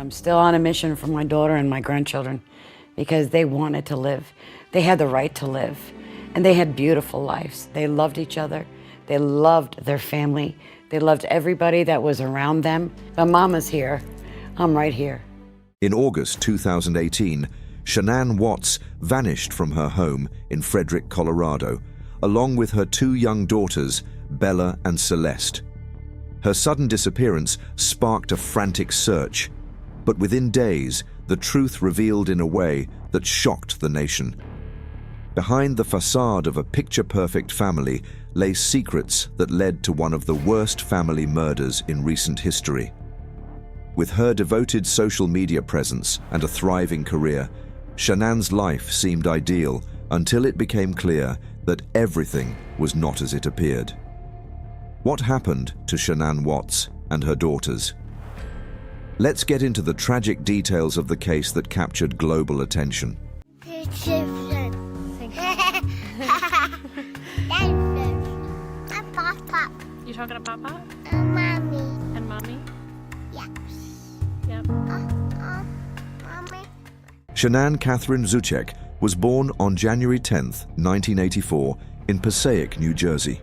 I'm still on a mission for my daughter and my grandchildren because they wanted to live. They had the right to live, and they had beautiful lives. They loved each other. They loved their family. They loved everybody that was around them. But Mama's here. I'm right here. In August 2018, Shanann Watts vanished from her home in Frederick, Colorado, along with her two young daughters, Bella and Celeste. Her sudden disappearance sparked a frantic search, but within days, the truth revealed in a way that shocked the nation. Behind the facade of a picture-perfect family lay secrets that led to one of the worst family murders in recent history. With her devoted social media presence and a thriving career, Shanann's life seemed ideal until it became clear that everything was not as it appeared. What happened to Shanann Watts and her daughters? Let's get into the tragic details of the case that captured global attention. You talking to Papa? Mommy. And Mommy? Yes. Yep. Mommy. Shanann Catherine Zuchek was born on January 10, 1984, in Passaic, New Jersey.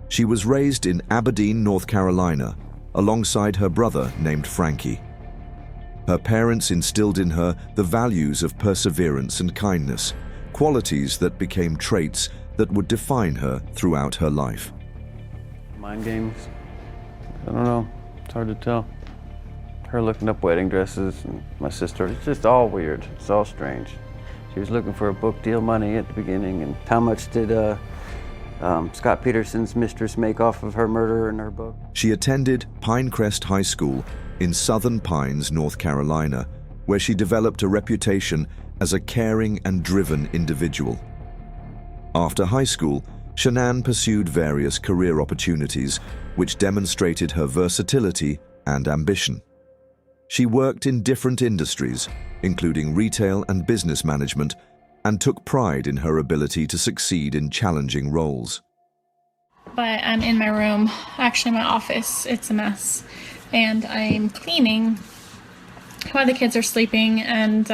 She was raised in Aberdeen, North Carolina, alongside her brother named Frankie. Her parents instilled in her the values of perseverance and kindness, qualities that became traits that would define her throughout her life. Mind games? I don't know. It's hard to tell. Her looking up wedding dresses, and my sister, it's just all weird. It's all strange. She was looking for a book deal money at the beginning, and how much did Scott Peterson's mistress make off of her murder in her book? She attended Pinecrest High School in Southern Pines, North Carolina, where she developed a reputation as a caring and driven individual. After high school, Shanann pursued various career opportunities which demonstrated her versatility and ambition. She worked in different industries, including retail and business management, and took pride in her ability to succeed in challenging roles. But I'm in my room, actually my office, it's a mess. And I'm cleaning while the kids are sleeping and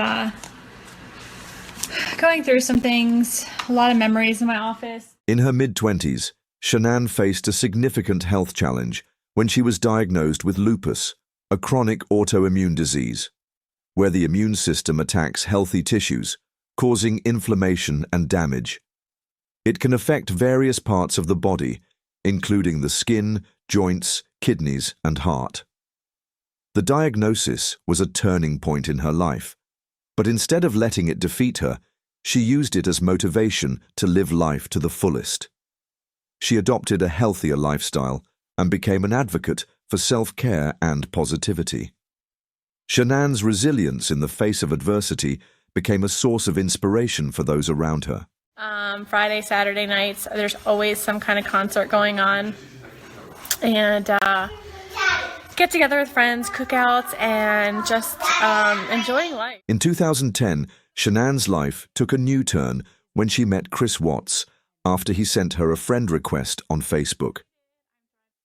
going through some things, a lot of memories in my office. In her mid-20s, Shanann faced a significant health challenge when she was diagnosed with lupus, a chronic autoimmune disease, where the immune system attacks healthy tissues, causing inflammation and damage. It can affect various parts of the body, including the skin, joints, kidneys, and heart. The diagnosis was a turning point in her life, but instead of letting it defeat her, she used it as motivation to live life to the fullest. She adopted a healthier lifestyle and became an advocate for self-care and positivity. Shanann's resilience in the face of adversity became a source of inspiration for those around her. Friday, Saturday nights, there's always some kind of concert going on. And get together with friends, cookouts, and just enjoying life. In 2010, Shanann's life took a new turn when she met Chris Watts after he sent her a friend request on Facebook.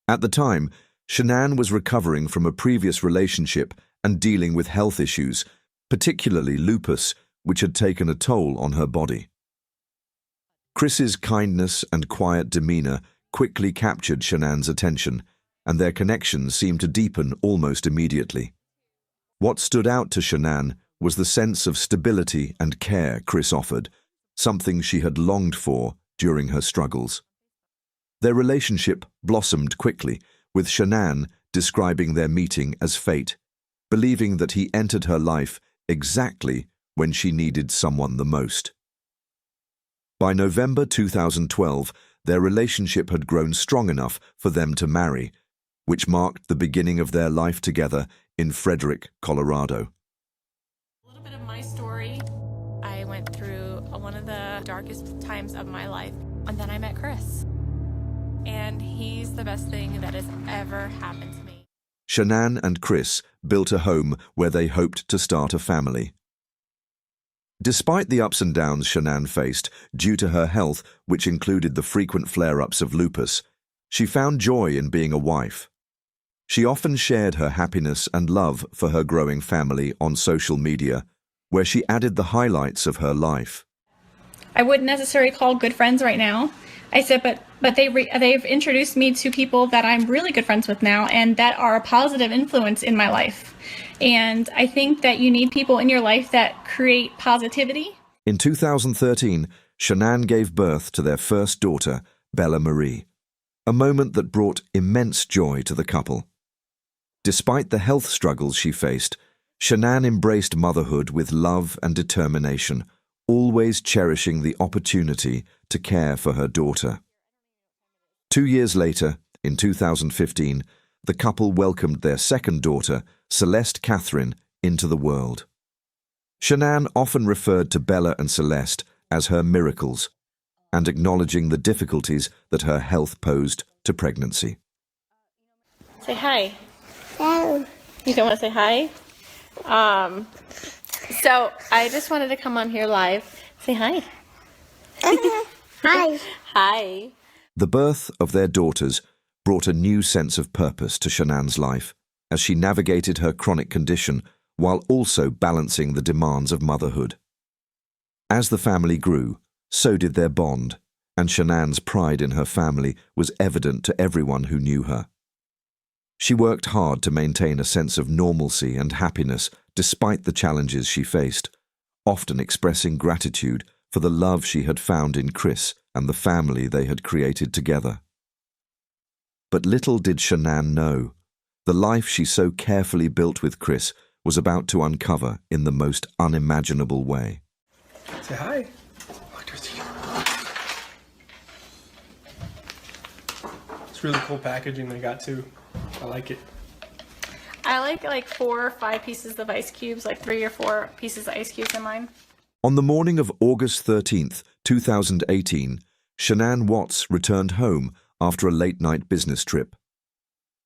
At the time, Shanann was recovering from a previous relationship and dealing with health issues, particularly lupus, which had taken a toll on her body. Chris's kindness and quiet demeanor quickly captured Shanann's attention, and their connection seemed to deepen almost immediately. What stood out to Shanann was the sense of stability and care Chris offered, something she had longed for during her struggles. Their relationship blossomed quickly, with Shanann describing their meeting as fate, believing that he entered her life exactly when she needed someone the most. By November 2012, their relationship had grown strong enough for them to marry, which marked the beginning of their life together in Frederick, Colorado. A little bit of my story. I went through one of the darkest times of my life, and then I met Chris. And he's the best thing that has ever happened to me. Shanann and Chris built a home where they hoped to start a family. Despite the ups and downs Shanann faced due to her health, which included the frequent flare-ups of lupus, she found joy in being a wife. She often shared her happiness and love for her growing family on social media, where she added the highlights of her life. I wouldn't necessarily call good friends right now. I said, but they've introduced me to people that I'm really good friends with now and that are a positive influence in my life. And I think that you need people in your life that create positivity. In 2013, Shanann gave birth to their first daughter, Bella Marie, a moment that brought immense joy to the couple. Despite the health struggles she faced, Shanann embraced motherhood with love and determination, always cherishing the opportunity to care for her daughter. 2 years later, in 2015, the couple welcomed their second daughter, Celeste Catherine, into the world. Shanann often referred to Bella and Celeste as her miracles, and acknowledging the difficulties that her health posed to pregnancy. Say hi. No. You don't want to say hi? So I just wanted to come on here live. Say hi. Hi. Hi. The birth of their daughters brought a new sense of purpose to Shanann's life as she navigated her chronic condition while also balancing the demands of motherhood. As the family grew, so did their bond, and Shanann's pride in her family was evident to everyone who knew her. She worked hard to maintain a sense of normalcy and happiness despite the challenges she faced, often expressing gratitude for the love she had found in Chris and the family they had created together. But little did Shanann know, the life she so carefully built with Chris was about to uncover in the most unimaginable way. Say hi. It's really cool packaging they got too. I like it. I like 4 or 5 pieces of ice cubes, like 3 or 4 pieces of ice cubes in mine. On the morning of August 13th, 2018, Shanann Watts returned home after a late-night business trip.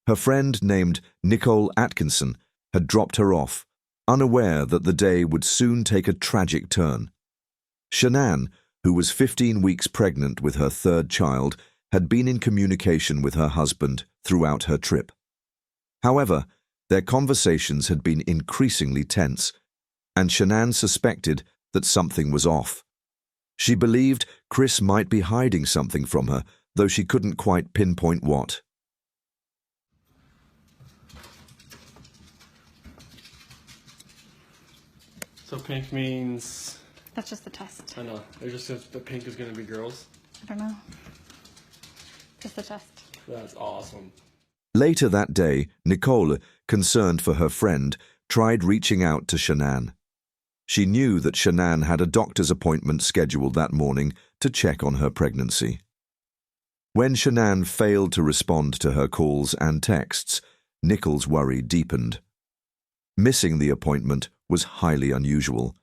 Her friend named Nicole Atkinson had dropped her off, unaware that the day would soon take a tragic turn. Shanann, who was 15 weeks pregnant with her third child, had been in communication with her husband throughout her trip. However, their conversations had been increasingly tense, and Shanann suspected that something was off. She believed Chris might be hiding something from her, though she couldn't quite pinpoint what. So pink means... That's just the test. I know. It just says the pink is going to be girls. I don't know. Just the test. That's awesome. Later that day, Nicole, concerned for her friend, tried reaching out to Shanann. She knew that Shanann had a doctor's appointment scheduled that morning to check on her pregnancy. When Shanann failed to respond to her calls and texts, Nicole's worry deepened. Missing the appointment was highly unusual,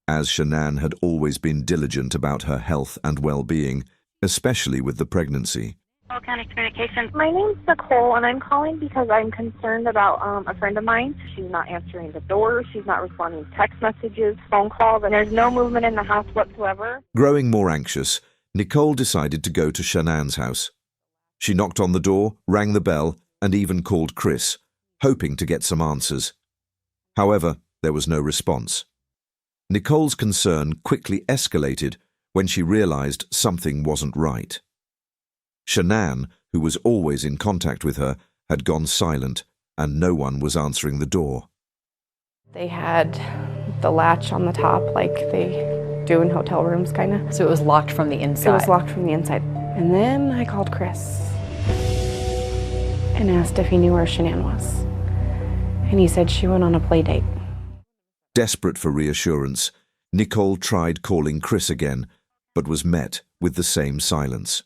as Shanann had always been diligent about her health and well-being, especially with the pregnancy. County Communications. My name's Nicole, and I'm calling because I'm concerned about a friend of mine. She's not answering the door. She's not responding to text messages, phone calls, and there's no movement in the house whatsoever. Growing more anxious, Nicole decided to go to Shanann's house. She knocked on the door, rang the bell, and even called Chris, hoping to get some answers. However, there was no response. Nicole's concern quickly escalated when she realized something wasn't right. Shanann, who was always in contact with her, had gone silent, and no one was answering the door. They had the latch on the top like they do in hotel rooms, kind of. So it was locked from the inside? It was locked from the inside. And then I called Chris and asked if he knew where Shanann was. And he said she went on a play date. Desperate for reassurance, Nicole tried calling Chris again, but was met with the same silence.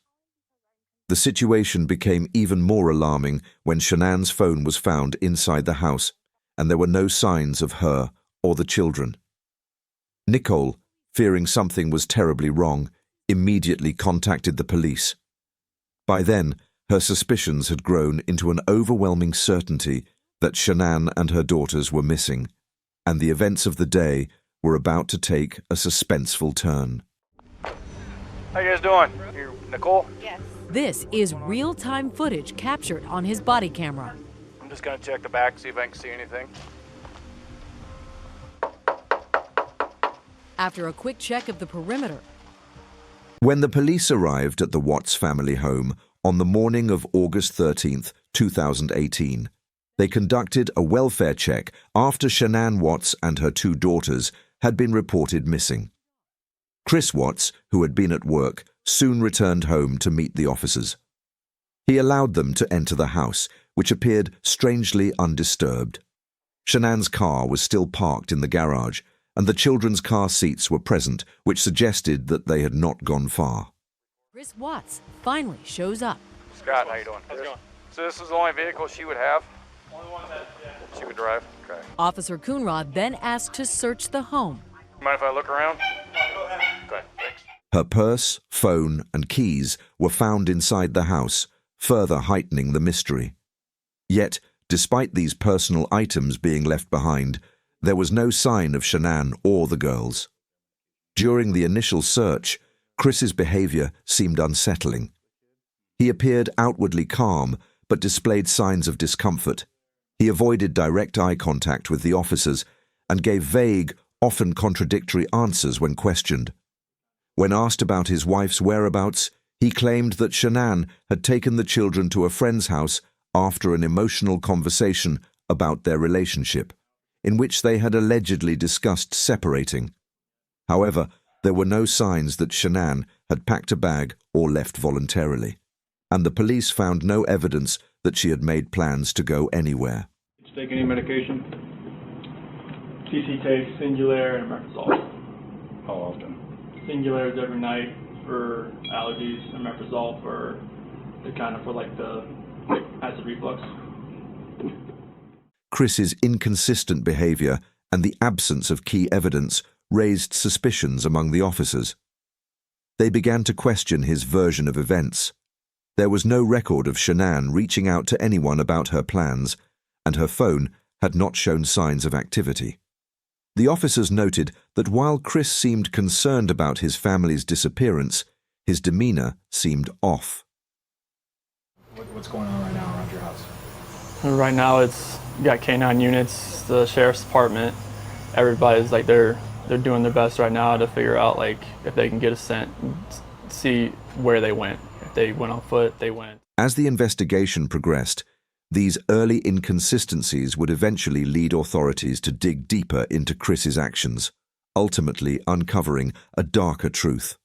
The situation became even more alarming when Shanann's phone was found inside the house, and there were no signs of her or the children. Nicole, fearing something was terribly wrong, immediately contacted the police. By then, her suspicions had grown into an overwhelming certainty that Shanann and her daughters were missing, and the events of the day were about to take a suspenseful turn. How you guys doing? You Nicole? Yes. This is real-time footage captured on his body camera. I'm just gonna check the back, see if I can see anything. After a quick check of the perimeter, When the police arrived at the Watts family home on the morning of August 13th, 2018, they conducted a welfare check after Shanann Watts and her 2 daughters had been reported missing. Chris Watts, who had been at work, soon returned home to meet the officers. He allowed them to enter the house, which appeared strangely undisturbed. Shanann's car was still parked in the garage, and the children's car seats were present, which suggested that they had not gone far. Chris Watts finally shows up. Scott, how you doing? How's it going? So this is the only vehicle she would have? Only one that, She would drive? Okay. Officer Coonrod then asked to search the home. Mind if I look around? Okay, thanks. Her purse, phone, and keys were found inside the house, further heightening the mystery. Yet, despite these personal items being left behind, there was no sign of Shanann or the girls. During the initial search, Chris's behavior seemed unsettling. He appeared outwardly calm, but displayed signs of discomfort. He avoided direct eye contact with the officers and gave vague, often contradictory answers when questioned. When asked about his wife's whereabouts, he claimed that Shanann had taken the children to a friend's house after an emotional conversation about their relationship, in which they had allegedly discussed separating. However, there were no signs that Shanann had packed a bag or left voluntarily, and the police found no evidence that she had made plans to go anywhere. Did you take any medication? TC takes Singulair and Omeprazole. How often? Singulair is every night for allergies, and Omeprazole for the acid reflux. Chris's inconsistent behavior and the absence of key evidence raised suspicions among the officers. They began to question his version of events. There was no record of Shanann reaching out to anyone about her plans, and her phone had not shown signs of activity. The officers noted that while Chris seemed concerned about his family's disappearance, his demeanor seemed off. What's going on right now around your house? Right now, you got K9 units, the sheriff's department. Everybody's they're doing their best right now to figure out if they can get a scent, see where they went. If they went on foot, they went. As the investigation progressed, these early inconsistencies would eventually lead authorities to dig deeper into Chris's actions, ultimately uncovering a darker truth.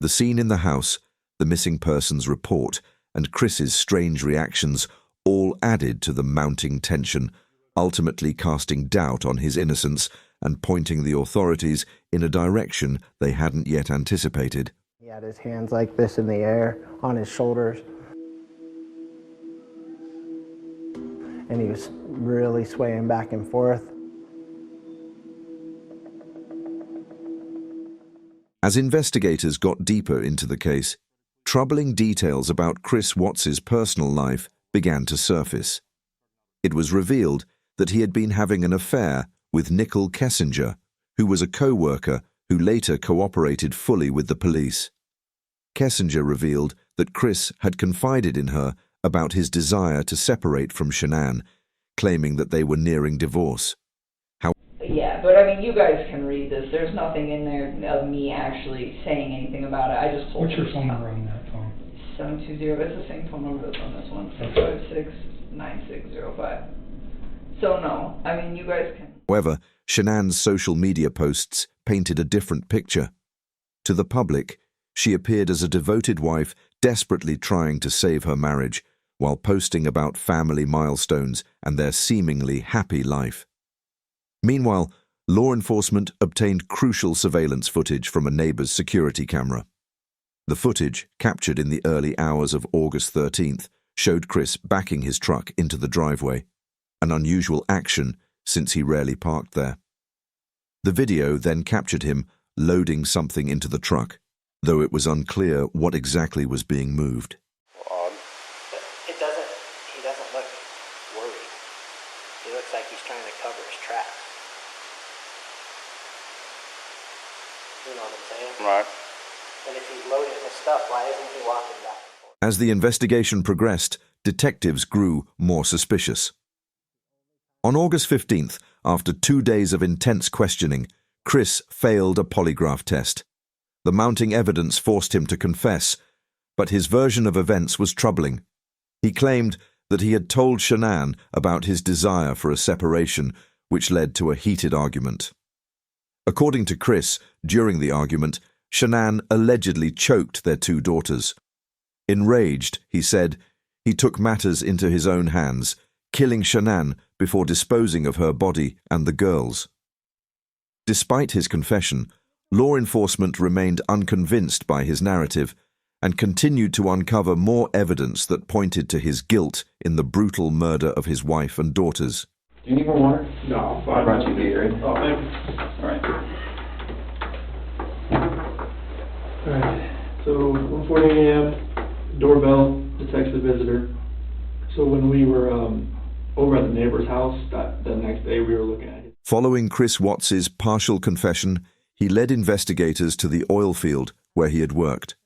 The scene in the house, the missing persons report, and Chris's strange reactions all added to the mounting tension, ultimately casting doubt on his innocence and pointing the authorities in a direction they hadn't yet anticipated. He had his hands like this in the air on his shoulders, and he was really swaying back and forth. As investigators got deeper into the case, troubling details about Chris Watts's personal life began to surface. It was revealed that he had been having an affair with Nicole Kessinger, who was a co-worker who later cooperated fully with the police. Kessinger revealed that Chris had confided in her about his desire to separate from Shanann, claiming that they were nearing divorce. Yeah, but I mean, you guys can read this. There's nothing in there of me actually saying anything about it. I just told What's your phone number on that phone? 720. It's the same phone number that's on this one. 656-9605. So no, I mean, you guys can. However, Shanann's social media posts painted a different picture. To the public, she appeared as a devoted wife desperately trying to save her marriage, while posting about family milestones and their seemingly happy life. Meanwhile, law enforcement obtained crucial surveillance footage from a neighbor's security camera. The footage, captured in the early hours of August 13th, showed Chris backing his truck into the driveway, an unusual action since he rarely parked there. The video then captured him loading something into the truck, though it was unclear what exactly was being moved. He doesn't look worried. He looks like he's trying to cover his tracks. You know what I'm saying? Right. And if he's loading his stuff, why isn't he walking back and forth? As the investigation progressed, detectives grew more suspicious. On August 15th, after 2 days of intense questioning, Chris failed a polygraph test. The mounting evidence forced him to confess, but his version of events was troubling. He claimed that he had told Shanann about his desire for a separation, which led to a heated argument. According to Chris, during the argument, Shanann allegedly choked their 2 daughters. Enraged, he said, he took matters into his own hands, killing Shanann before disposing of her body and the girls. Despite his confession, law enforcement remained unconvinced by his narrative and continued to uncover more evidence that pointed to his guilt in the brutal murder of his wife and daughters. Do you need more water? No, I brought you Gatorade. Oh, thank you. All right. Alright, so 1:40 a.m., doorbell detects the visitor. So when we were over at the neighbor's house, the next day we were looking at it. Following Chris Watts' partial confession, he led investigators to the oil field where he had worked,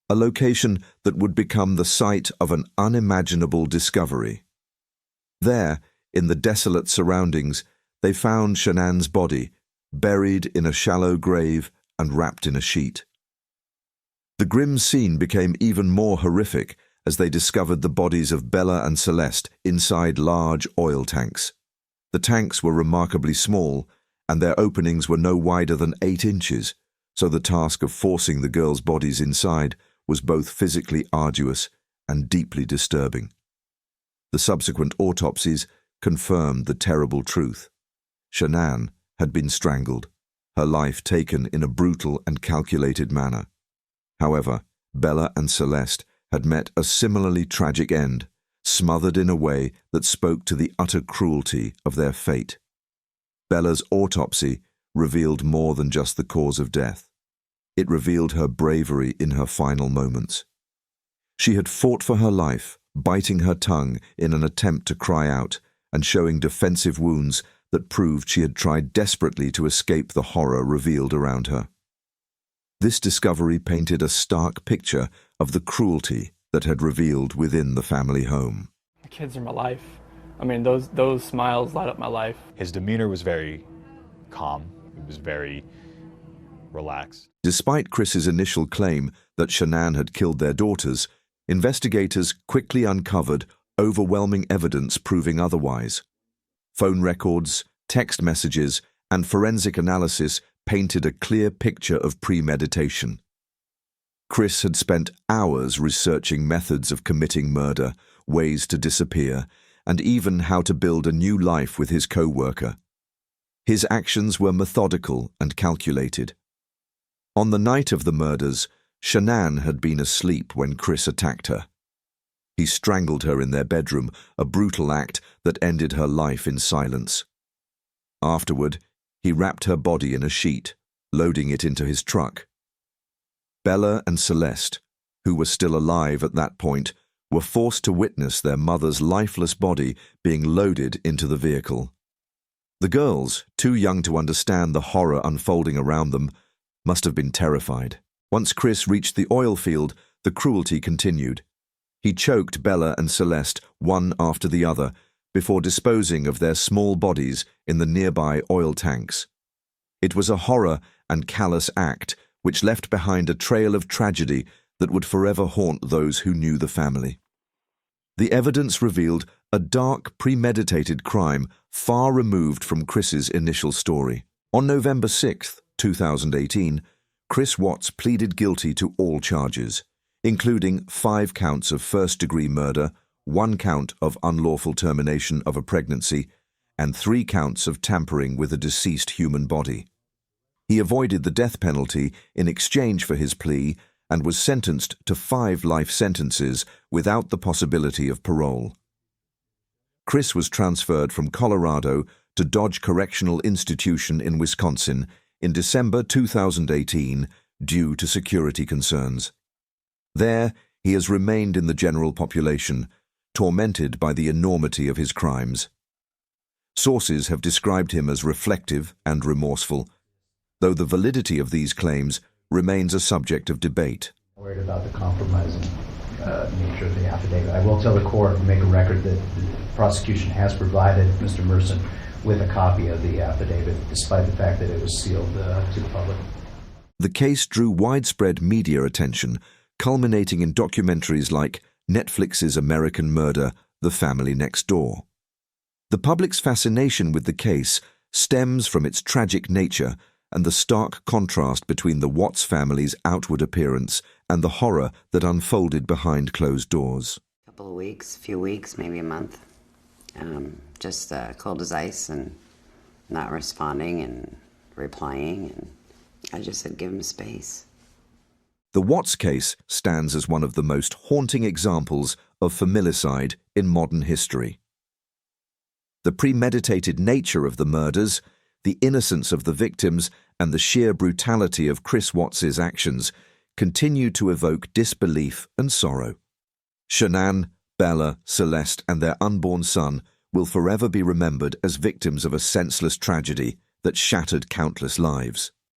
a location that would become the site of an unimaginable discovery. There, in the desolate surroundings, they found Shanann's body, buried in a shallow grave and wrapped in a sheet. The grim scene became even more horrific as they discovered the bodies of Bella and Celeste inside large oil tanks. The tanks were remarkably small, and their openings were no wider than 8 inches, so the task of forcing the girls' bodies inside was both physically arduous and deeply disturbing. The subsequent autopsies confirmed the terrible truth. Shanann had been strangled, her life taken in a brutal and calculated manner. However, Bella and Celeste had met a similarly tragic end, smothered in a way that spoke to the utter cruelty of their fate. Bella's autopsy revealed more than just the cause of death. It revealed her bravery in her final moments. She had fought for her life, biting her tongue in an attempt to cry out and showing defensive wounds that proved she had tried desperately to escape the horror revealed around her. This discovery painted a stark picture of the cruelty that had revealed within the family home. The kids are my life. I mean, those smiles light up my life. His demeanor was very calm. It was very relaxed. Despite Chris's initial claim that Shanann had killed their daughters, investigators quickly uncovered overwhelming evidence proving otherwise. Phone records, text messages, and forensic analysis painted a clear picture of premeditation. Chris had spent hours researching methods of committing murder, ways to disappear, and even how to build a new life with his co-worker. His actions were methodical and calculated. On the night of the murders, Shanann had been asleep when Chris attacked her. He strangled her in their bedroom, a brutal act that ended her life in silence. Afterward, he wrapped her body in a sheet, loading it into his truck. Bella and Celeste, who were still alive at that point, were forced to witness their mother's lifeless body being loaded into the vehicle. The girls, too young to understand the horror unfolding around them, must have been terrified. Once Chris reached the oil field, the cruelty continued. He choked Bella and Celeste one after the other before disposing of their small bodies in the nearby oil tanks. It was a horror and callous act which left behind a trail of tragedy that would forever haunt those who knew the family. The evidence revealed a dark, premeditated crime far removed from Chris's initial story. On November 6, 2018, Chris Watts pleaded guilty to all charges, including 5 counts of first-degree murder, 1 count of unlawful termination of a pregnancy, and 3 counts of tampering with a deceased human body. He avoided the death penalty in exchange for his plea and was sentenced to 5 life sentences without the possibility of parole. Chris was transferred from Colorado to Dodge Correctional Institution in Wisconsin in December 2018 due to security concerns. There, he has remained in the general population, tormented by the enormity of his crimes. Sources have described him as reflective and remorseful, though the validity of these claims remains a subject of debate. Worried about the compromising nature of the affidavit. I will tell the court and make a record that the prosecution has provided Mr. Merson with a copy of the affidavit, despite the fact that it was sealed to the public. The case drew widespread media attention, culminating in documentaries like Netflix's American Murder, The Family Next Door. The public's fascination with the case stems from its tragic nature and the stark contrast between the Watts family's outward appearance and the horror that unfolded behind closed doors. A couple of weeks, few weeks, maybe a month. Just cold as ice and not responding and replying, and I just said give him space. The Watts case stands as one of the most haunting examples of familicide in modern history. The premeditated nature of the murders, the innocence of the victims, and the sheer brutality of Chris Watts's actions continue to evoke disbelief and sorrow. Shanann, Bella, Celeste, and their unborn son will forever be remembered as victims of a senseless tragedy that shattered countless lives.